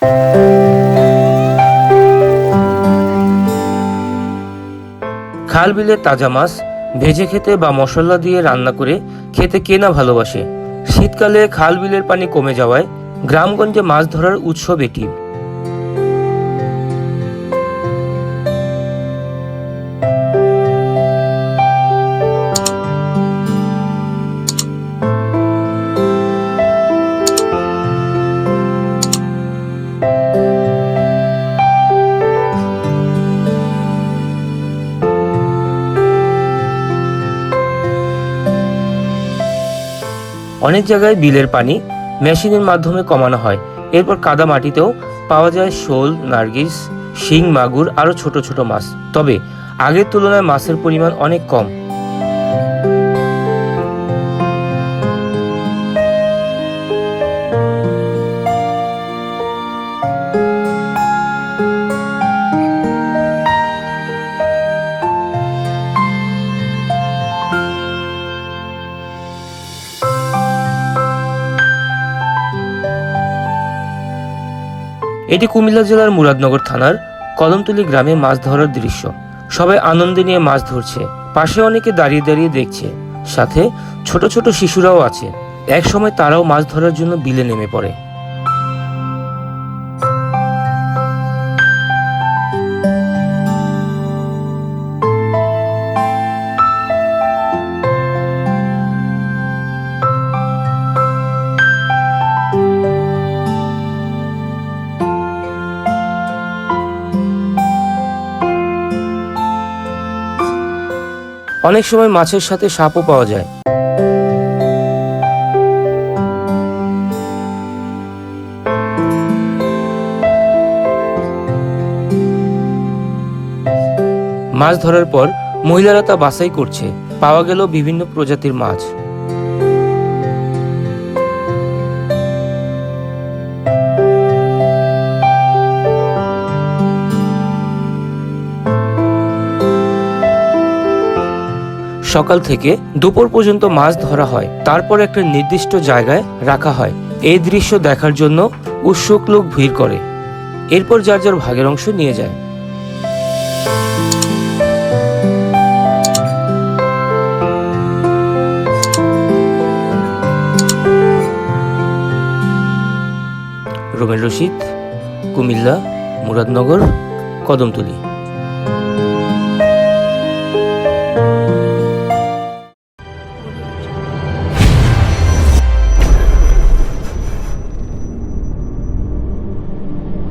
খাল বিলের তাজা মাছ ভেজে খেতে বা মশলা দিয়ে রান্না করে খেতে কে না ভালোবাসে। শীতকালে খাল বিলের পানি কমে যাওয়ায় গ্রামগঞ্জে মাছ ধরার উৎসব এটি। অনেক জায়গায় বিলের পানি মেশিনের মাধ্যমে কমানো হয়। এরপর কাদা মাটিতেও পাওয়া যায় শোল, নার্গিস, শিং, মাগুর আরো ছোট ছোট মাছ। তবে আগের তুলনায় মাছের পরিমাণ অনেক কম। এটি কুমিল্লা জেলার মুরাদনগর থানার কদমতলী গ্রামে মাছ ধরার দৃশ্য। সবাই আনন্দে নিয়ে মাছ ধরছে, পাশে অনেকে দাঁড়িয়ে দাঁড়িয়ে দেখছে, সাথে ছোট ছোট শিশুরাও আছে। এক সময় তারাও মাছ ধরার জন্য বিলে নেমে পড়ে। অনেক সময় মাছের সাথে সাপও পাওয়া যায়। মাছ ধরার পর মহিলারা তা বাছাই করছে। পাওয়া গেল বিভিন্ন প্রজাতির মাছ। সকাল থেকে দুপুর পর্যন্ত মাছ ধরা হয়, তারপর একটা নির্দিষ্ট জায়গায় রাখা হয়। এই দৃশ্য দেখার জন্য উৎসুক লোক ভিড় করে। এরপর যার যার ভাগের অংশ নিয়ে যায়। রুমেল রশিদ, কুমিল্লা, মুরাদনগর, কদমতলী।